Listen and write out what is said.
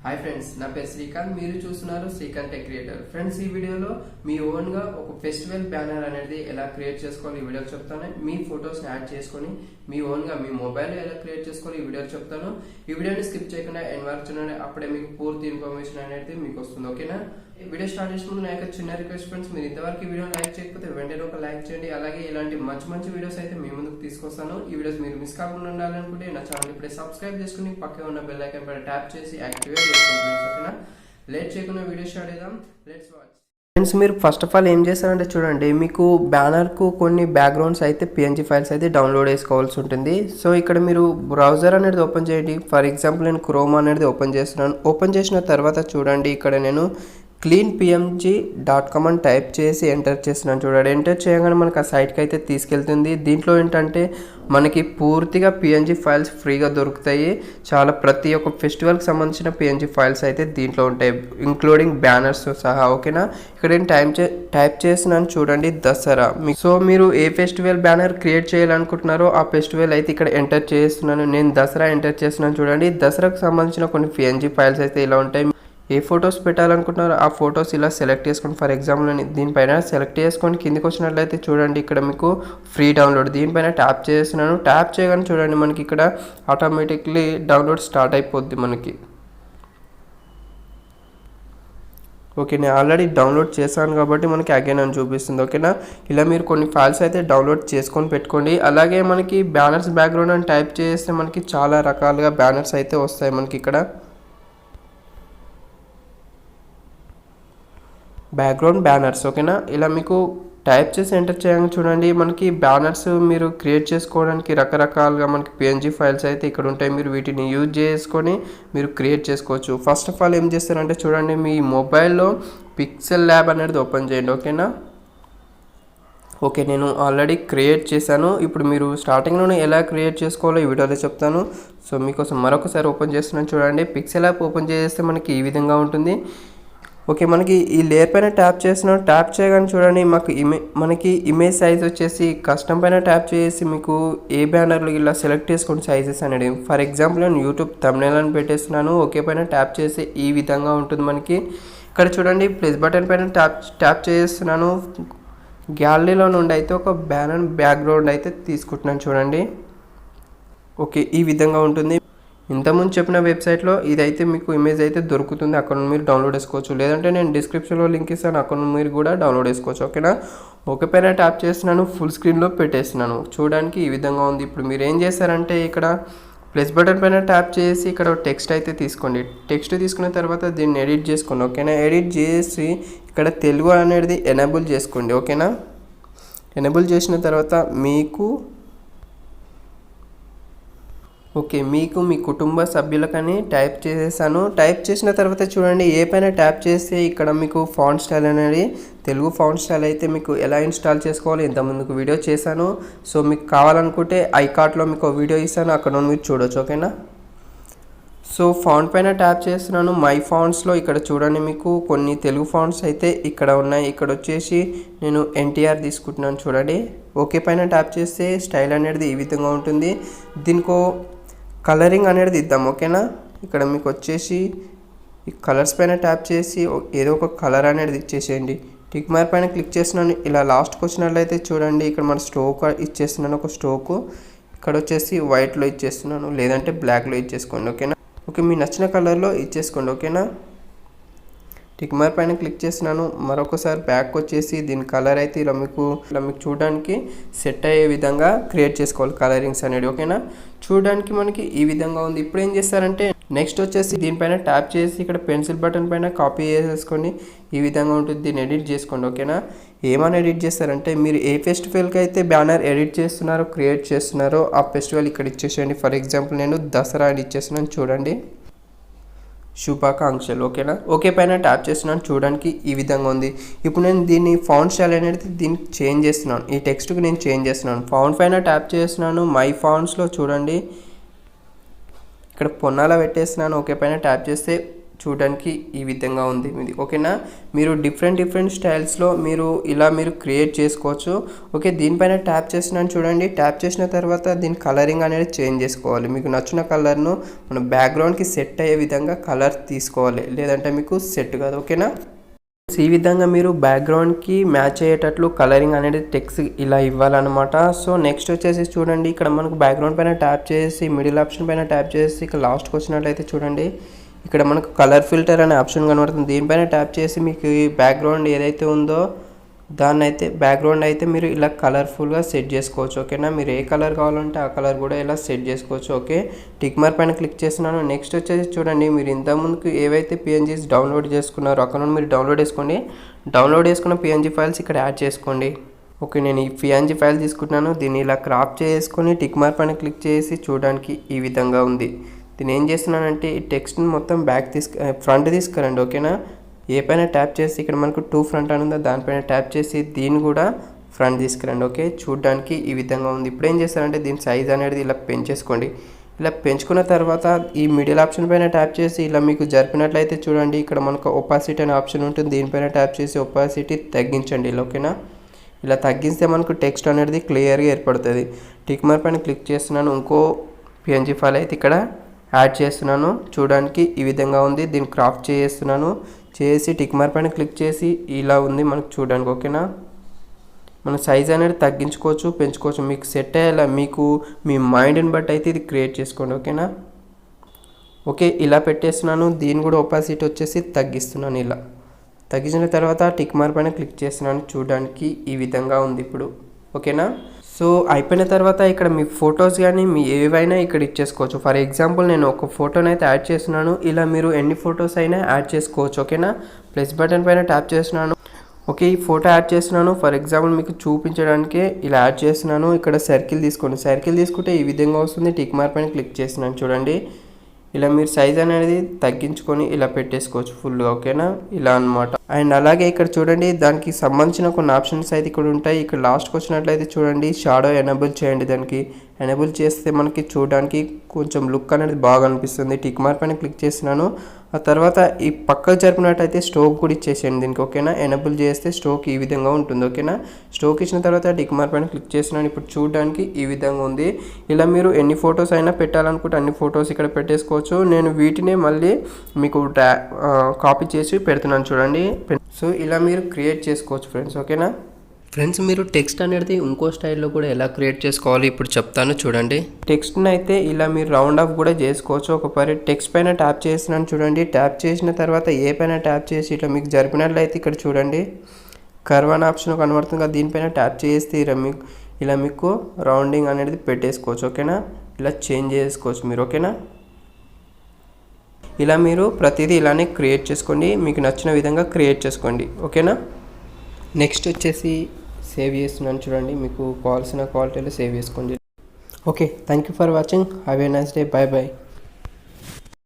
Hi friends, నా పేరు శ్రీకాంత్. మీరు చూస్తున్నారు శ్రీకాంత్ టెక్ క్రియేటర్. ఫ్రెండ్స్, ఈ వీడియోలో మీ ఓన్ గా ఒక ఫెస్టివల్ బ్యానర్ అనేది ఎలా క్రియేట్ చేసుకోవాలి ఈ వీడియో చెప్తాను. మీ ఫొటోస్ యాడ్ చేసుకొని మీ ఓన్ గా మీ మొబైల్ ఎలా క్రియేట్ చేసుకోవాలి ఈ వీడియో చెప్తాను. ఈ వీడియోని స్కిప్ చేయకుండా ఎండ్ వరకు చూడండి, అప్పుడే మీకు పూర్తి ఇన్ఫర్మేషన్ అనేది మీకు వస్తుంది. ఓకేనా? వీడియో స్టార్ట్ చేసే ముందు నా యొక్క చిన్న రిక్వెస్ట్ ఫ్రెండ్స్, మీరు ఇంతవరకు ఈ వీడియో లైక్ చేయకపోతే వెంటనే ఒక లైక్ చేయండి. అలాగే ఇలాంటి మంచి మంచి వీడియోస్ అయితే మీ ముందుకు తీసుకొస్తాను. ఈ వీడియోస్ మీరు మిస్ కాకుండా ఉండాలనుకుంటే నా ఛానల్ ఇప్పుడే సబ్స్క్రైబ్ చేసుకుని పక్కనే ఉన్న బెల్ ఐకాన్ పైన ట్యాప్ చేసి యాక్టివేట్ చేసుకోండి. ఓకేనా? లేట్ చేయకుండా వీడియో స్టార్ట్ చేద్దాం. Let's watch. ఫ్రెండ్స్, మీరు ఫస్ట్ ఆఫ్ ఆల్ ఏం చేస్తారంటే చూడండి, మీకు బ్యానర్కు కొన్ని బ్యాక్గ్రౌండ్స్ అయితే పిఎన్జీ ఫైల్స్ అయితే డౌన్లోడ్ చేసుకోవాల్సి ఉంటుంది. సో ఇక్కడ మీరు బ్రౌజర్ అనేది ఓపెన్ చేయండి. ఫర్ ఎగ్జాంపుల్ నేను క్రోమ్ అనేది ఓపెన్ చేస్తున్నాను. ఓపెన్ చేసిన తర్వాత చూడండి, ఇక్కడ నేను cleanpmg.com అని టైప్ చేసి ఎంటర్ చేస్తున్నాను. చూడండి, ఎంటర్ చేయగానే మనకు ఆ సైట్కి అయితే తీసుకెళ్తుంది. దీంట్లో ఏంటంటే మనకి పూర్తిగా పిఎన్జీ ఫైల్స్ ఫ్రీగా దొరుకుతాయి. చాలా ప్రతి ఒక్క ఫెస్టివల్కి సంబంధించిన పిఎన్జీ ఫైల్స్ అయితే దీంట్లో ఉంటాయి, ఇంక్లూడింగ్ బ్యానర్స్ సహా. ఓకేనా? ఇక్కడ నేను టైప్ చేసినాను చూడండి, దసరా. సో మీరు ఏ ఫెస్టివల్ బ్యానర్ క్రియేట్ చేయాలనుకుంటున్నారో ఆ ఫెస్టివల్ అయితే ఇక్కడ ఎంటర్ చేస్తున్నాను. నేను దసరా ఎంటర్ చేస్తున్నాను. చూడండి, దసరాకు సంబంధించిన కొన్ని పిఎన్జీ ఫైల్స్ అయితే ఇలా ఉంటాయి. ఏ ఫొటోస్ పెట్టాలనుకుంటున్నారో ఆ ఫొటోస్ ఇలా సెలెక్ట్ చేసుకోండి. ఫర్ ఎగ్జాంపుల్ నేను దీనిపైన సెలెక్ట్ చేసుకొని కిందికి వచ్చినట్లయితే చూడండి, ఇక్కడ మీకు ఫ్రీ డౌన్లోడ్ దీనిపైన ట్యాప్ చేస్తున్నాను. ట్యాప్ చేయగానే చూడండి, మనకి ఇక్కడ ఆటోమేటిక్లీ డౌన్లోడ్ స్టార్ట్ అయిపోద్ది మనకి. ఓకే, నేను ఆల్రెడీ డౌన్లోడ్ చేశాను కాబట్టి మనకి అగైన్ అని చూపిస్తుంది. ఓకేనా? ఇలా మీరు కొన్ని ఫైల్స్ అయితే డౌన్లోడ్ చేసుకొని పెట్టుకోండి. అలాగే మనకి బ్యానర్స్ బ్యాక్గ్రౌండ్ అని టైప్ చేస్తే మనకి చాలా రకాలుగా బ్యానర్స్ అయితే వస్తాయి మనకి ఇక్కడ. Background banners. ఓకేనా? ఇలా మీకు టైప్ చేసి ఎంటర్ చేయగానే చూడండి, మనకి బ్యానర్స్ మీరు క్రియేట్ చేసుకోవడానికి రకరకాలుగా మనకి పిఎన్జీ ఫైల్స్ అయితే ఇక్కడ ఉంటాయి. మీరు వీటిని యూజ్ చేసుకొని మీరు క్రియేట్ చేసుకోవచ్చు. ఫస్ట్ ఆఫ్ ఆల్ ఏం చేస్తారంటే చూడండి, మీ మొబైల్లో పిక్సెల్ ల్యాబ్ అనేది ఓపెన్ చేయండి. ఓకేనా? ఓకే, నేను ఆల్రెడీ క్రియేట్ చేశాను. ఇప్పుడు మీరు స్టార్టింగ్లోనే ఎలా క్రియేట్ చేసుకోవాలో ఈ వీడియోలో చెప్తాను. సో మీకోసం మరొకసారి ఓపెన్ చేస్తున్నాను. చూడండి, పిక్సెల్ యాప్ ఓపెన్ చేస్తే మనకి ఈ విధంగా ఉంటుంది. ఓకే, మనకి ఈ లేయర్ పైన ట్యాప్ చేస్తున్నాం. ట్యాప్ చేయగానే చూడండి, మనకి ఇమేజ్ సైజ్ వచ్చేసి కస్టమ్ పైన ట్యాప్ చేసి మీకు ఏ బ్యానర్లు ఇలా సెలెక్ట్ చేసుకోండి సైజెస్ అనేది. ఫర్ ఎగ్జాంపుల్ నేను యూట్యూబ్ థంబ్నెయిల్ అని పెట్టేస్తున్నాను. ఓకే పైన ట్యాప్ చేసి ఈ విధంగా ఉంటుంది మనకి. ఇక్కడ చూడండి, ప్లస్ బటన్ పైన ట్యాప్ చేస్తున్నాను. గ్యాలరీలో నుండి అయితే ఒక బ్యానర్ బ్యాక్గ్రౌండ్ అయితే తీసుకుంటున్నాను. చూడండి, ఓకే ఈ విధంగా ఉంటుంది. ఇంతకుముందు చెప్పిన వెబ్సైట్లో ఇదైతే మీకు ఇమేజ్ అయితే దొరుకుతుంది, అక్కడ మీరు డౌన్లోడ్ చేసుకోవచ్చు. లేదంటే నేను డిస్క్రిప్షన్లో లింక్ ఇస్తాను, అక్కడ మీరు కూడా డౌన్లోడ్ చేసుకోవచ్చు. ఓకేనా? ఓకే పైన ట్యాప్ చేస్తున్నాను, ఫుల్ స్క్రీన్లో పెట్టేస్తున్నాను. చూడడానికి ఈ విధంగా ఉంది. ఇప్పుడు మీరు ఏం చేస్తారంటే ఇక్కడ ప్లస్ బటన్ పైన ట్యాప్ చేసి ఇక్కడ టెక్స్ట్ అయితే తీసుకోండి. టెక్స్ట్ తీసుకున్న తర్వాత దీన్ని ఎడిట్ చేసుకోండి. ఓకేనా? ఎడిట్ చేసి ఇక్కడ తెలుగు అనేది ఎనేబుల్ చేసుకోండి. ఓకేనా? ఎనేబుల్ చేసిన తర్వాత మీకు మీ కుటుంబ సభ్యులకని టైప్ చేసేసాను. టైప్ చేసిన తర్వాత చూడండి, ఏ పైన ట్యాప్ చేస్తే ఇక్కడ మీకు ఫాంట్ స్టైల్ అనేది తెలుగు ఫాంట్ స్టైల్ అయితే మీకు ఎలా ఇన్స్టాల్ చేసుకోవాలి ఇంతకుముందుకు వీడియో చేశాను. సో మీకు కావాలనుకుంటే ఐకార్ట్లో మీకు వీడియో ఇస్తాను, అక్కడ మీరు చూడొచ్చు. ఓకేనా? సో ఫాంట్ పైన ట్యాప్ చేస్తున్నాను. మై ఫాంట్స్లో ఇక్కడ చూడండి, మీకు కొన్ని తెలుగు ఫాంట్స్ అయితే ఇక్కడ ఉన్నాయి. ఇక్కడ వచ్చేసి నేను ఎన్టీఆర్ తీసుకుంటున్నాను. చూడండి, ఓకే పైన ట్యాప్ చేస్తే స్టైల్ అనేది ఈ విధంగా ఉంటుంది. దీనికో కలరింగ్ అనేది ఇద్దాం. ఓకేనా? ఇక్కడ మీకు వచ్చేసి ఈ కలర్స్ పైన ట్యాప్ చేసి ఏదో ఒక కలర్ అనేది ఇచ్చేసేయండి. టిక్ మార్క్ పైన క్లిక్ చేస్తున్నాను. ఇలా లాస్ట్కి వచ్చినట్లయితే చూడండి, ఇక్కడ మన స్ట్రోక్ ఇచ్చేస్తున్నాను. ఒక స్ట్రోకు ఇక్కడ వచ్చేసి వైట్లో ఇచ్చేస్తున్నాను, లేదంటే బ్లాక్లో ఇచ్చేసుకోండి. ఓకేనా? ఓకే, మీ నచ్చిన కలర్లో ఇచ్చేసుకోండి. ఓకేనా? టిక్ మార్క్ పైన క్లిక్ చేస్తున్నాను. మరొకసారి బ్యాక్ వచ్చేసి దీని కలర్ అయితే ఇలా మీకు చూడడానికి సెట్ అయ్యే విధంగా క్రియేట్ చేసుకోవాలి కలరింగ్స్ అనేది. ఓకేనా? చూడడానికి మనకి ఈ విధంగా ఉంది. ఇప్పుడు ఏం చేస్తారంటే నెక్స్ట్ వచ్చేసి దీనిపైన ట్యాప్ చేసి ఇక్కడ పెన్సిల్ బటన్ పైన కాపీ చేసేసుకొని ఈ విధంగా ఉంటుంది. దీన్ని ఎడిట్ చేసుకోండి. ఓకేనా? ఏమైనా ఎడిట్ చేస్తారంటే మీరు ఏ ఫెస్టివల్కి అయితే బ్యానర్ ఎడిట్ చేస్తున్నారో క్రియేట్ చేస్తున్నారో ఆ ఫెస్టివల్ ఇక్కడ ఇచ్చేసేయండి. ఫర్ ఎగ్జాంపుల్ నేను దసరా అని ఇచ్చేస్తున్నాను. చూడండి, శుభాకాంక్షలు. ఓకేనా? ఓకే పైన ట్యాప్ చేస్తున్నాను. చూడడానికి ఈ విధంగా ఉంది. ఇప్పుడు నేను దీన్ని ఫాంట్ స్టైల్ అనేది దీన్ని చేంజ్ చేస్తున్నాను. ఈ టెక్స్ట్కి నేను చేంజ్ చేస్తున్నాను. ఫాంట్ పైన ట్యాప్ చేస్తున్నాను. మై ఫాంట్స్లో చూడండి, ఇక్కడ పొన్నాల పెట్టేస్తున్నాను. ఓకే పైన ట్యాప్ చేస్తే చూడడానికి ఈ విధంగా ఉంది మీది. ఓకేనా, మీరు డిఫరెంట్ స్టైల్స్లో మీరు క్రియేట్ చేసుకోవచ్చు. ఓకే, దీనిపైన ట్యాప్ చేసినాను చూడండి. ట్యాప్ చేసిన తర్వాత దీని కలరింగ్ అనేది చేంజ్ చేసుకోవాలి. మీకు నచ్చిన కలర్ను మన బ్యాక్గ్రౌండ్కి సెట్ అయ్యే విధంగా కలర్ తీసుకోవాలి, లేదంటే మీకు సెట్ కాదు. ఓకేనా, ఈ విధంగా మీరు బ్యాక్గ్రౌండ్కి మ్యాచ్ అయ్యేటట్లు కలరింగ్ అనేది టెక్స్ట్ ఇలా ఇవ్వాలన్నమాట. సో నెక్స్ట్ వచ్చేసి చూడండి, ఇక్కడ మనకు బ్యాక్గ్రౌండ్ పైన ట్యాప్ చేసి మిడిల్ ఆప్షన్ పైన ట్యాప్ చేసి ఇక్కడ లాస్ట్కి వచ్చినట్లయితే చూడండి, ఇక్కడ మనకు కలర్ ఫిల్టర్ అనే ఆప్షన్ కనబడుతుంది. దీనిపైన ట్యాప్ చేసి మీకు ఈ బ్యాక్గ్రౌండ్ ఏదైతే ఉందో బ్యాక్గ్రౌండ్ అయితే మీరు ఇలా కలర్ఫుల్గా సెట్ చేసుకోవచ్చు. ఓకేనా, మీరు ఏ కలర్ కావాలంటే ఆ కలర్ కూడా ఇలా సెట్ చేసుకోవచ్చు. ఓకే, టిక్ మార్క్ పైన క్లిక్ చేస్తున్నాను. నెక్స్ట్ వచ్చేసి చూడండి, మీరు ఇంతకుముందుకు ఏవైతే పిఎన్జీస్ డౌన్లోడ్ చేసుకున్నారో అక్కడ నుండి మీరు డౌన్లోడ్ చేసుకున్న పిఎన్జీ ఫైల్స్ ఇక్కడ యాడ్ చేసుకోండి. ఓకే, నేను ఈ పిఎన్జీ ఫైల్ తీసుకుంటున్నాను. దీన్ని ఇలా క్రాప్ చేసుకొని టిక్ మార్క్ పైన క్లిక్ చేసి చూడడానికి ఈ విధంగా ఉంది. దీన్ని ఏం చేస్తున్నానంటే ఈ టెక్స్ట్ని మొత్తం ఫ్రంట్ తీసుకురండి. ఓకేనా, ఏ పైన ట్యాప్ చేసి ఇక్కడ మనకు 2 ఫ్రంట్ అని ఉందో దానిపైన ట్యాప్ చేసి దీన్ని కూడా ఫ్రంట్ తీసుకురండి. ఓకే, చూడడానికి ఈ విధంగా ఉంది. ఇప్పుడు ఏం చేస్తారంటే దీని సైజ్ అనేది ఇలా పెంచేసుకోండి. ఇలా పెంచుకున్న తర్వాత ఈ మిడిల్ ఆప్షన్ పైన ట్యాప్ చేసి ఇలా మీకు జరిపినట్లయితే చూడండి, ఇక్కడ మనకు ఒపాసిటీ అనే ఆప్షన్ ఉంటుంది. దీనిపైన ట్యాప్ చేసి ఒపాసిటీ తగ్గించండి. ఓకేనా, ఇలా తగ్గిస్తే మనకు టెక్స్ట్ అనేది క్లియర్గా ఏర్పడుతుంది. టిక్ మార్క్ పైన క్లిక్ చేస్తున్నాను. ఇంకో పిఎన్జీ ఫైల్ అయితే ఇక్కడ యాడ్ చేస్తున్నాను. చూడడానికి ఈ విధంగా ఉంది. దీన్ని క్రాప్ చేసి టిక్ మార్క్ పైన క్లిక్ చేసి ఇలా ఉంది మనకు చూడడానికి. ఓకేనా, మన సైజ్ అనేది తగ్గించుకోవచ్చు, పెంచుకోవచ్చు, మీకు సెట్ అయ్యేలా మీకు మీ మైండ్ని బట్టి అయితే ఇది క్రియేట్ చేసుకోండి. ఓకేనా, ఓకే, ఇలా పెట్టేస్తున్నాను. దీన్ని కూడా ఒపాసిటీ వచ్చేసి తగ్గిస్తున్నాను. ఇలా తగ్గించిన తర్వాత టిక్ మార్క్ పైన క్లిక్ చేస్తున్నాను. చూడడానికి ఈ విధంగా ఉంది ఇప్పుడు. ఓకేనా, సో అయిపోయిన తర్వాత ఇక్కడ మీ ఫొటోస్ కానీ మీ ఏవైనా ఇక్కడ ఇచ్చేసుకోవచ్చు. ఫర్ ఎగ్జాంపుల్ నేను ఒక ఫోటోని అయితే యాడ్ చేస్తున్నాను. ఇలా మీరు ఎన్ని ఫొటోస్ అయినా యాడ్ చేసుకోవచ్చు. ఓకేనా, ప్లస్ బటన్ పైన ట్యాప్ చేస్తున్నాను. ఓకే, ఈ ఫోటో యాడ్ చేస్తున్నాను. ఫర్ ఎగ్జాంపుల్ మీకు చూపించడానికి ఇలా యాడ్ చేస్తున్నాను. ఇక్కడ సర్కిల్ తీసుకోండి. సర్కిల్ తీసుకుంటే ఈ విధంగా వస్తుంది. టిక్ మార్క్ పైన క్లిక్ చేస్తున్నాను. చూడండి, ఇలా మీరు సైజ్ అనేది తగ్గించుకొని ఇలా పెట్టేసుకోవచ్చు ఫుల్గా. ఓకేనా, ఇలా అనమాట. అండ్ అలాగే ఇక్కడ చూడండి, దానికి సంబంధించిన కొన్ని ఆప్షన్స్ అయితే ఇక్కడ ఉంటాయి. ఇక్కడ లాస్ట్కి వచ్చినట్లయితే చూడండి, షాడో ఎనేబుల్ చేయండి. దానికి ఎనేబుల్ చేస్తే మనకి చూడడానికి కొంచెం లుక్ అనేది బాగా అనిపిస్తుంది. టిక్ మార్క్ పైన క్లిక్ చేస్తున్నాను. ఆ తర్వాత ఈ పక్కకు జరిపినట్టయితే స్ట్రోక్ కూడా ఇచ్చేసేయండి దీనికి. ఓకేనా, ఎనేబుల్ చేస్తే స్ట్రోక్ ఈ విధంగా ఉంటుంది. ఓకేనా, స్ట్రోక్ ఇచ్చిన తర్వాత టిక్ మార్క్ పైన క్లిక్ చేస్తున్నాను. ఇప్పుడు చూడడానికి ఈ విధంగా ఉంది. ఇలా మీరు ఎన్ని ఫొటోస్ అయినా పెట్టాలనుకుంటే అన్ని ఫొటోస్ ఇక్కడ పెట్టేసుకోవచ్చు. నేను వీటిని మళ్ళీ మీకు కాపీ చేసి పెడుతున్నాను చూడండి. సో ఇలా మీరు క్రియేట్ చేసుకోవచ్చు ఫ్రెండ్స్. ఓకేనా ఫ్రెండ్స్, మీరు టెక్స్ట్ అనేది ఇంకో స్టైల్లో కూడా ఎలా క్రియేట్ చేసుకోవాలి ఇప్పుడు చెప్తాను చూడండి. టెక్స్ట్ని అయితే ఇలా మీరు రౌండ్ ఆఫ్ కూడా చేసుకోవచ్చు. ఒకసారి టెక్స్ట్ పైన ట్యాప్ చేసినాను చూడండి. ట్యాప్ చేసిన తర్వాత ఏ పైన ట్యాప్ చేసి ఇట్లా మీకు జరిపినట్లయితే ఇక్కడ చూడండి కర్వ్ అనే ఆప్షన్ కనబడుతుంది కదా, దీనిపైన ట్యాప్ చేస్తే ఇలా మీకు రౌండింగ్ అనేది పెట్టేసుకోవచ్చు. ఓకేనా, ఇలా చేంజ్ చేసుకోవచ్చు మీరు. ఓకేనా, ఇలా మీరు ప్రతిదీ ఇలానే క్రియేట్ చేసుకోండి. మీకు నచ్చిన విధంగా క్రియేట్ చేసుకోండి. ఓకేనా, నెక్స్ట్ వచ్చేసి సేవ్ చేస్తున్నాను చూడండి. మీకు కావాల్సిన క్వాలిటీలో సేవ్ చేసుకోండి. Okay, thank you for watching. Have a nice day. Bye bye.